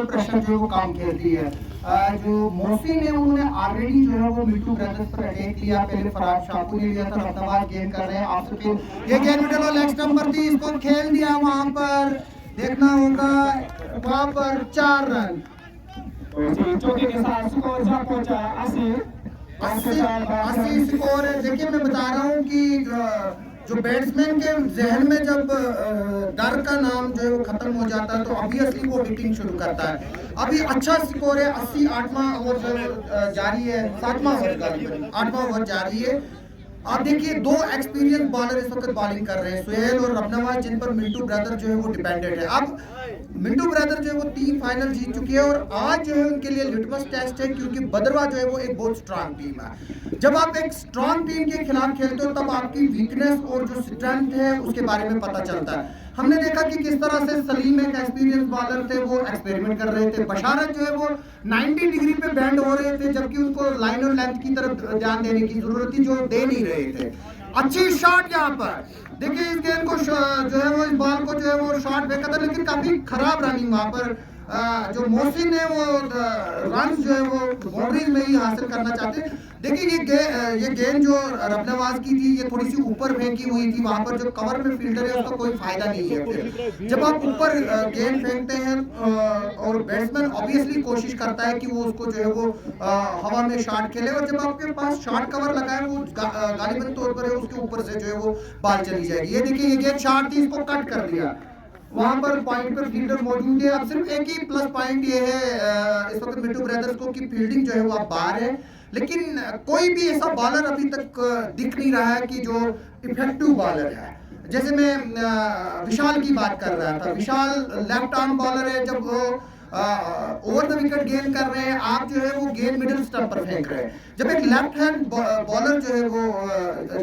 Under pressure जो है वो काम खेलती है। जो मोहसिन है उन्होंने ऑलरेडी जो है वो मिंटू ब्रदर्स पर अटैक किया, पहले फराज शाकू ने लिया था, रफ्ताबाद गेंद कर रहे हैं आप ये गेंद मिडल और लेग स्टंप पर थी, इसको खेल दिया, वहां पर देखना होगा, वहां पर 4 रन चौके के साथ स्कोर जा पहुंचा 80 स्कोर है। देखिए मैं बता रहा हूँ कि जो बैट्समैन के जहन में जब डर का नाम जो है वो खत्म हो जाता है तो ऑब्वियसली वो हिटिंग शुरू करता है। अभी अच्छा स्कोर है 80, 8वां ओवर जारी है, 7वां ओवर का 8वां ओवर जारी है। आप देखिए 2 एक्सपीरियंस बॉलर इस वक्त बॉलिंग कर रहे हैं, सुहेल और रबनवाज, जिन पर मिंटू ब्रदर जो है वो डिपेंडेंट है। अब मिंटू ब्रदर जो है वो 3 फाइनल जीत चुके हैं और आज जो है उनके लिए लिटमस टेस्ट है, क्योंकि भद्रवाह जो है वो एक बहुत स्ट्रांग टीम है। जब आप एक स्ट्रांग टीम के खिलाफ खेलते हो तब आपकी वीकनेस और जो स्ट्रेंथ है उसके बारे में पता चलता है। हमने देखा कि किस तरह से सलीम एक एक्सपीरियंस बॉलर थे, वो एक्सपेरिमेंट कर रहे थे, बशारत जो है वो 90 डिग्री पे बैंड हो रहे थे, जबकि उनको लाइन और लेंथ की तरफ ध्यान देने की जरूरत थी, जो दे नहीं रहे थे। अच्छी शॉट यहाँ पर देखिए, इस गेंद को जो है वो, इस बॉल को जो है वो शॉट फेंका था, लेकिन काफी खराब रनिंग वहां पर। जो मोहसिन है वो रन जो है वो बाउंड्रीज में ही हासिल करना चाहते हैं। देखिए ये गेंद जो रबनवाज की थी, ये थोड़ी सी ऊपर फेंकी हुई थी, वहां पर जो कवर में फील्डर है उसका कोई फायदा नहीं है। फिर जब आप ऊपर गेंद फेंकते हैं और बैट्समैन ऑब्वियसली कोशिश करता है कि वो उसको जो है वो हवा में शॉट खेले, और जब आपके पास शॉट कवर लगा है वो गालिबन तौर पर है, उसके ऊपर से जो है वो बॉल चली जाएगी। ये देखिए ये गेंद शॉट थी, इसको कट कर दिया, वहां पर पॉइंट पर फील्डर मौजूद है। अब सिर्फ एक ही प्लस पॉइंट ये है इस वक्त मिंटू ब्रदर्स को कि फील्डिंग जो है वो अब बाहर है, लेकिन कोई भी ऐसा बॉलर अभी तक दिख नहीं रहा है कि जो इफेक्टिव बॉलर है। जैसे मैं विशाल की बात कर रहा था, विशाल लेफ्ट आर्म बॉलर है, जब वो ओवर द विकेट गेंद कर रहे हैं, आप जो है वो गेंद मिडिल स्टंप पर फेंक रहे हैं। जब एक लेफ्ट हैंड बॉलर जो है वो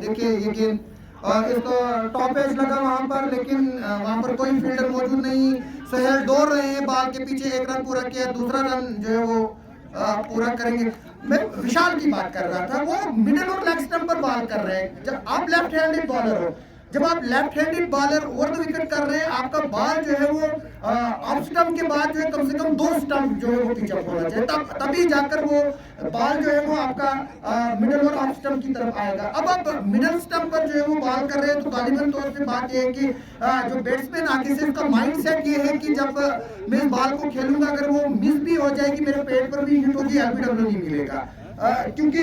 देखिए ये गेंद इसको टॉप एज लगा वहां पर, लेकिन वहां पर कोई फील्डर मौजूद नहीं। सुहेल दौड़ रहे हैं बॉल के पीछे, 1 रन पूरा किया, दूसरा रन जो है वो पूरा करेंगे। मैं विशाल की बात कर रहा था, वो मिडिल और लेग स्टंप पर बॉल कर रहे हैं। जब आप लेफ्ट हैंडेड बॉलर हो, जब आप left handed bowler over the wicket कर रहे हैं, आपका बॉल जो है वो ऑफ स्टंप के बाद जो है कम से कम 2 स्टंप जो है वो पिचअप होना चाहिए, तभी जाकर वो बॉल जो है वो आपका मिडिल और ऑफ स्टंप की तरफ आएगा। अब आप मिडिल स्टंप पर जो है वो बॉल कर रहे हैं, तो गालिबन तौर पे बात ये है कि जो बैट्समैन आगे से उसका माइंडसेट ये है कि जब मैं इस बॉल को खेलूंगा, अगर वो मिस भी हो जाएगी, मेरे पेट पर भी हिट होगी, एलबीडब्ल्यू नहीं मिलेगा। क्योंकि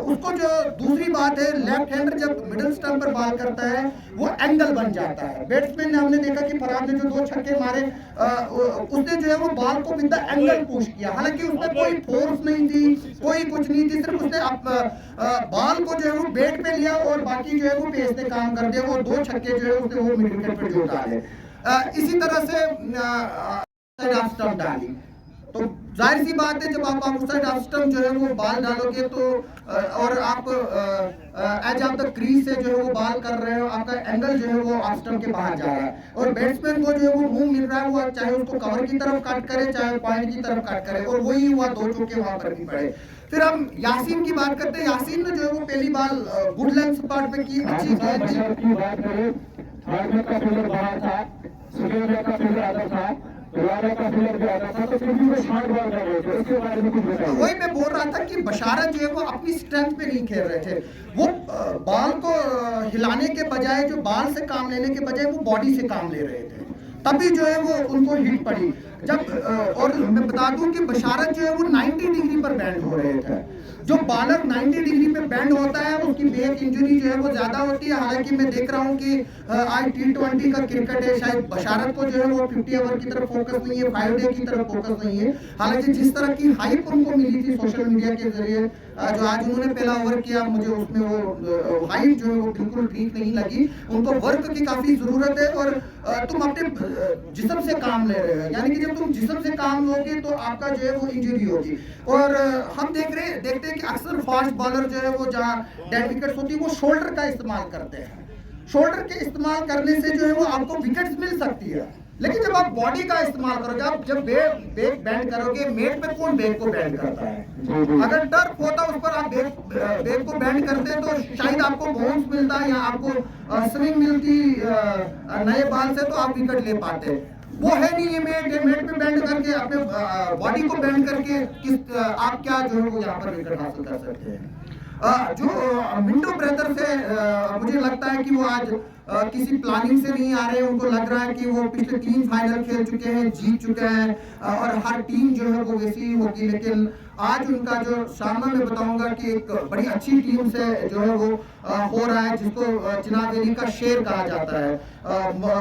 उसको जो दूसरी बात है, लेफ्ट हैंडर जब मिडिल स्टंप पर बॉल करता है वो एंगल बन जाता है। बैट्समैन ने, हमने देखा कि फरहाद ने जो 2 छक्के मारे, उसने जो है वो बॉल को विद द एंगल पुश किया, हालांकि उसमें कोई फोर्स नहीं थी, कोई कुछ नहीं थी, सिर्फ उसने बॉल को जो है वो बैट पे लिया और बाकी जो है वो पेस से काम कर दिया, और 2 छक्के जो है उसने वो मिड विकेट पर जो डाले। इसी तरह से स्टंप डाली, तो जाहिर सी बात है जब आप आउटसाइड ऑफ स्टंप जो है वो बॉल डालोगे तो और आप एज ऑफ द क्रीज से जो है वो बॉल कर रहे हो, आपका एंगल जो है वो ऑफ स्टंप के बाहर जा रहा है, और बैट्समैन को जो है वो मूव मिल रहा है, वो चाहे उसको कवर की तरफ कट करे, चाहे पॉइंट की तरफ कट करे, और वही हुआ, 2 चौके वहां पर भी पड़े। फिर हम यासीन की बात करते हैं। यासीन ने जो है वो पहली बॉल गुड लेंथ स्पॉट पे की, अच्छी गेंद थी। वही मैं बोल रहा था कि बशारत जो है वो अपनी स्ट्रेंथ पे नहीं खेल रहे थे, वो बॉल को हिलाने के बजाय, जो बॉल से काम लेने के बजाय वो बॉडी से काम ले रहे थे, तभी जो है वो उनको हिट पड़ी। जब और मैं बता दूं कि बशारत जो है वो 90 डिग्री पर बैंड हो रहे थे। जो बॉलर 90 डिग्री पे बैंड होता है उसकी बैक इंजरी जो है वो ज्यादा होती है। हालांकि मैं देख रहा हूँ कि आज T20 का क्रिकेट है, शायद बशारत को जो है वो 50 ओवर की तरफ फोकस नहीं है, 5 डे की तरफ फोकस नहीं है। हालांकि जिस तरह की हाइप उनको मिली थी सोशल मीडिया के जरिए, जो आज उन्होंने पहला ओवर किया, मुझे उसमें वो हाइप जो है वो बिल्कुल ठीक नहीं लगी। उनको वर्क की काफी जरूरत है, और तुम अपने जिस्म से काम ले रहे हो, यानी कि जब तुम जिस्म से काम लोगे तो आपका जो है वो इंजरी होगी। और हम देखते हैं कि अक्सर फास्ट बॉलर जो है वो जहाँ डेड विकेट्स होती है वो शोल्डर का इस्तेमाल करते हैं। शोल्डर के इस्तेमाल करने से जो है वो आपको विकेट्स मिल सकती है, लेकिन जब आप बॉडी का इस्तेमाल करोगे, आप जब बैक बैंड करोगे, मेट पे कौन बैक को बैंड करता है? अगर टर्फ होता उस पर आप बैक को बैंड करते तो शायद आपको बाउंस मिलता या आपको स्विंग मिलती नए बॉल से, तो आप विकेट ले पाते। वो है नहीं ये मेट पे बैंड करके अपने बॉडी को बैंड करके किस आप क्या जो है वो यहाँ पर विकेट हासिल कर सकते हैं। जो मिंटो ब्रदर्स है, मुझे लगता है कि वो आज किसी प्लानिंग से नहीं आ रहे हैं। उनको लग रहा है कि वो पिछले 3 फाइनल खेल चुके हैं, जीत चुके हैं और हर टीम जो है वो वैसी ही होगी। लेकिन आज उनका जो सामना मैं बताऊंगा कि एक बड़ी अच्छी टीम से जो है वो हो रहा है, जिसको चिनाब वैली का शेर कहा जाता है।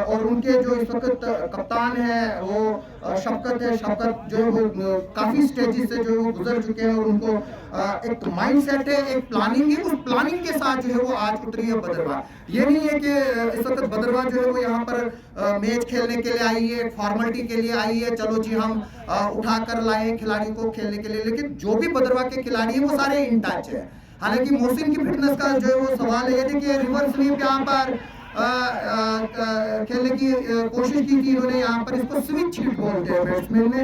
और उनके जो इस वक्त कप्तान है वो शफकत है। शफकत जो है वो काफी स्टेजेस से जो है वो गुजर चुके हैं और उनको एक माइंडसेट है, एक प्लानिंग है। उस प्लानिंग के साथ जो है वो आज उतरी है बदरवा। ये नहीं है कि इस वक्त बदरवा जो है वो यहाँ पर मैच खेलने के लिए आई है, फॉर्मेलिटी के लिए आई है, चलो जी हम उठा कर लाए खिलाड़ी को खेलने के लिए। लेकिन जो भी बदरवा के खिलाड़ी है वो सारे इन टच है। हालांकि मोहसिन की फिटनेस का जो है वो सवाल है। ये देखिए रिवर्स स्वीप यहाँ पर खेलने की कोशिश की थी इन्होंने, यहाँ पर इसको स्विच हिट बोलते हैं बैट्समैन ने,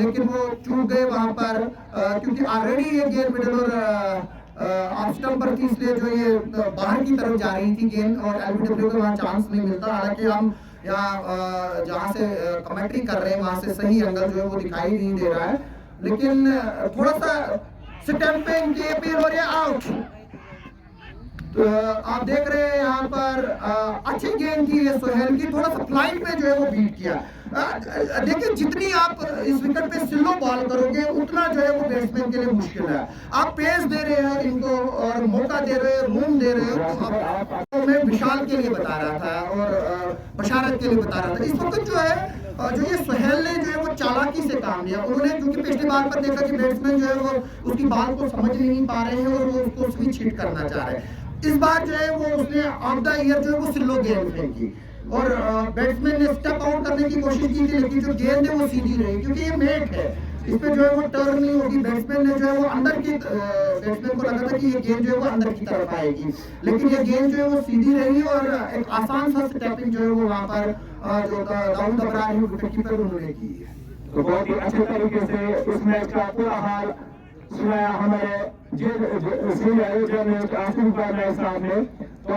लेकिन वो चूक गए वहां पर क्योंकि ऑलरेडी ये गेंद मिडिल और ऑफ स्टंप पर थी, इसलिए जो ये बाहर की तरफ जा रही थी गेंद और एलबीडब्ल्यू को वहां चांस नहीं मिलता। हालांकि हम यहाँ जहाँ से कमेंट्री कर रहे हैं वहां से सही एंगल जो है वो दिखाई नहीं दे रहा है, लेकिन थोड़ा सा स्टंपिंग की अपील हो रही है, आउट। तो आप देख रहे हैं यहाँ पर अच्छी गेंद थी ये सोहेल की, थोड़ा सा फ्लाइट पे जो है वो बीट किया। देखिए जितनी आप इस विकेट पे स्लो बॉल करोगे उतना जो है वो बैट्समैन के लिए मुश्किल है। आप पेस दे रहे हैं इनको और मौका दे रहे हैं, रूम दे रहे हो। तो मैं विशाल के लिए बता रहा था और बशारत के लिए बता रहा था। इस वक्त जो है जो ये सोहेल ने जो है वो चालाकी से काम लिया। उन्होंने क्योंकि पिछली बार पर देखा कि बैट्समैन जो है वो उसकी बात को समझ नहीं पा रहे हैं और वो उसको स्विच हिट करना चाह रहे हैं। इस बार जो है वो उसने ऑफ द ईयर जो है वो स्लो गेंद फेंकी और बैट्समैन ने स्टेप आउट करने की कोशिश की थी, लेकिन जो गेंद है वो सीधी रही क्योंकि ये मेट है, इस पे जो है वो टर्न नहीं होगी। बैट्समैन ने जो है वो अंदर की बैट्समैन को लगा था कि ये गेंद जो है वो अंदर की तरफ आएगी, लेकिन ये गेंद जो है वो सीधी रही और एक आसान सा स्टेपिंग जो है वो वहां पर जो दाऊद अबरार विकेट कीपर उन्होंने की है। तो बहुत ही अच्छे तरीके से इस मैच का पूरा हाल सुनाया हमारे सीनियर आसिफ साहब ने। तो